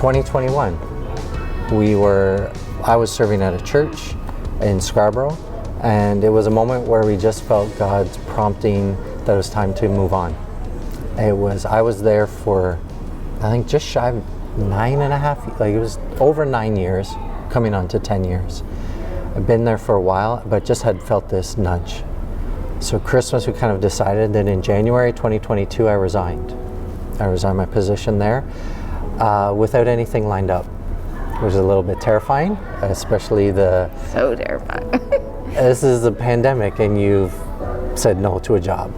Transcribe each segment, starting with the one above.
2021. I was serving at a church in Scarborough, and it was a moment where we just felt God's prompting that it was time to move on. I was there for, I think, just shy of 9.5, like it was over 9 years, coming on to 10 years. I've been there for a while, but just had felt this nudge. So Christmas, we kind of decided that in January 2022, I resigned. I resigned my position there without anything lined up. It was a little bit terrifying, especially So terrifying. This is a pandemic and you've said no to a job.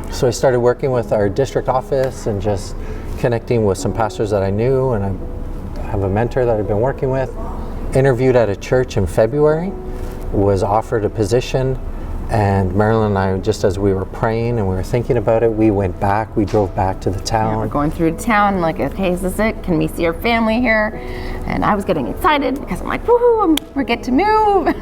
So I started working with our district office and just connecting with some pastors that I knew, and I have a mentor that I've been working with. Interviewed at a church in February, was offered a position, and Marilyn and I, just as we were praying and we were thinking about it, we drove back to the town. Yeah, we're going through town, like, okay, is this it? Can we see our family here? And I was getting excited because I'm like, woohoo, we get to move.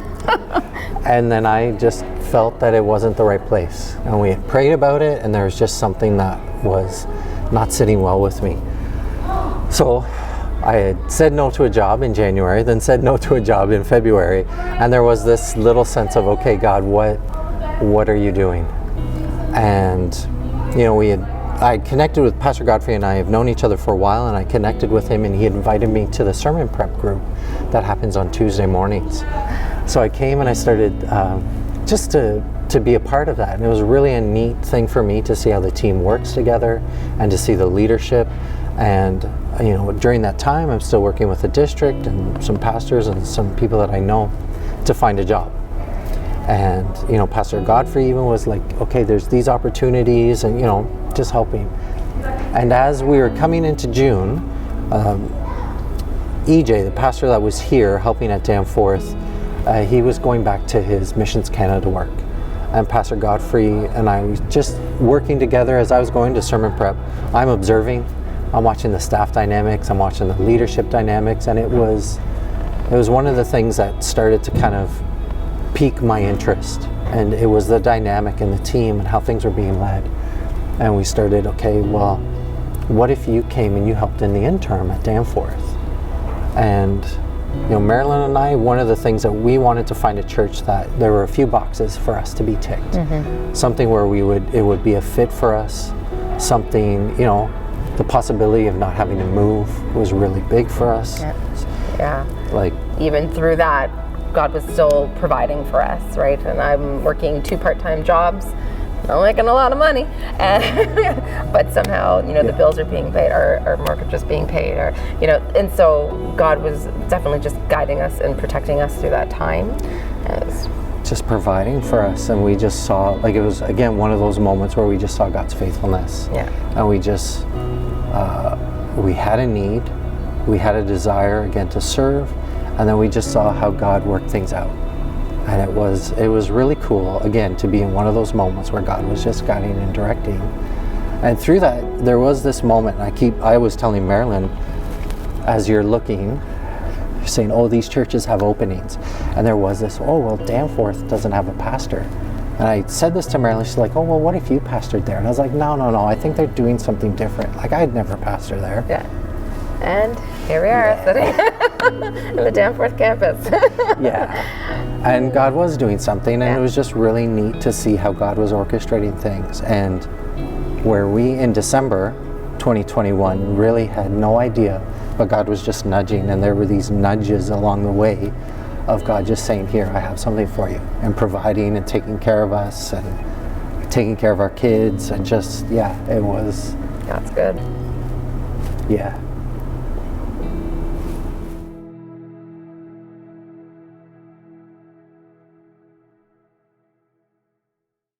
And then I just felt that it wasn't the right place. And we had prayed about it, and there was just something that was not sitting well with me. So I had said no to a job in January, then said no to a job in February, and there was this little sense of, okay, God, what are you doing? And I connected with Pastor Godfrey, and I have known each other for a while, and I connected with him, and he invited me to the sermon prep group that happens on Tuesday mornings. So I came and I started just to be a part of that, and it was really a neat thing for me to see how the team works together and to see the leadership. And during that time, I'm still working with the district and some pastors and some people that I know to find a job. And Pastor Godfrey even was like, okay, there's these opportunities, and just helping. And as we were coming into June, EJ, the pastor that was here helping at Danforth, he was going back to his Missions Canada work. And Pastor Godfrey and I was just working together as I was going to sermon prep. I'm observing, I'm watching the staff dynamics, I'm watching the leadership dynamics, and it was one of the things that started to kind of pique my interest. And it was the dynamic in the team and how things were being led. And we started, okay, well, what if you came and you helped in the interim at Danforth? And Marilyn and I, one of the things that we wanted to find a church that there were a few boxes for us to be ticked. Mm-hmm. Something where it would be a fit for us. Something, the possibility of not having to move was really big for us. Yeah. Like, even through that, God was still providing for us, right? And I'm working 2 part-time jobs, not making a lot of money, but somehow, the bills are being paid, our mortgage is being paid, and so God was definitely just guiding us and protecting us through that time. Just providing for us, and we just saw, like, it was, again, one of those moments where we just saw God's faithfulness. Yeah. And we just, we had a need, we had a desire, again, to serve, and then we just saw how God worked things out. And it was really cool, again, to be in one of those moments where God was just guiding and directing. And through that, there was this moment, I was telling Marilyn, as you're looking, you're saying, oh, these churches have openings. And there was this, oh, well, Danforth doesn't have a pastor. And I said this to Marilyn, she's like, oh, well, what if you pastored there? And I was like, no, I think they're doing something different. Like, I'd never pastor there. Yeah. And here we are, sitting in the Danforth campus. Yeah. And God was doing something, and it was just really neat to see how God was orchestrating things. And where we, in December 2021, really had no idea, but God was just nudging, and there were these nudges along the way of God just saying, here, I have something for you, and providing and taking care of us and taking care of our kids, and just, it was... That's good. Yeah.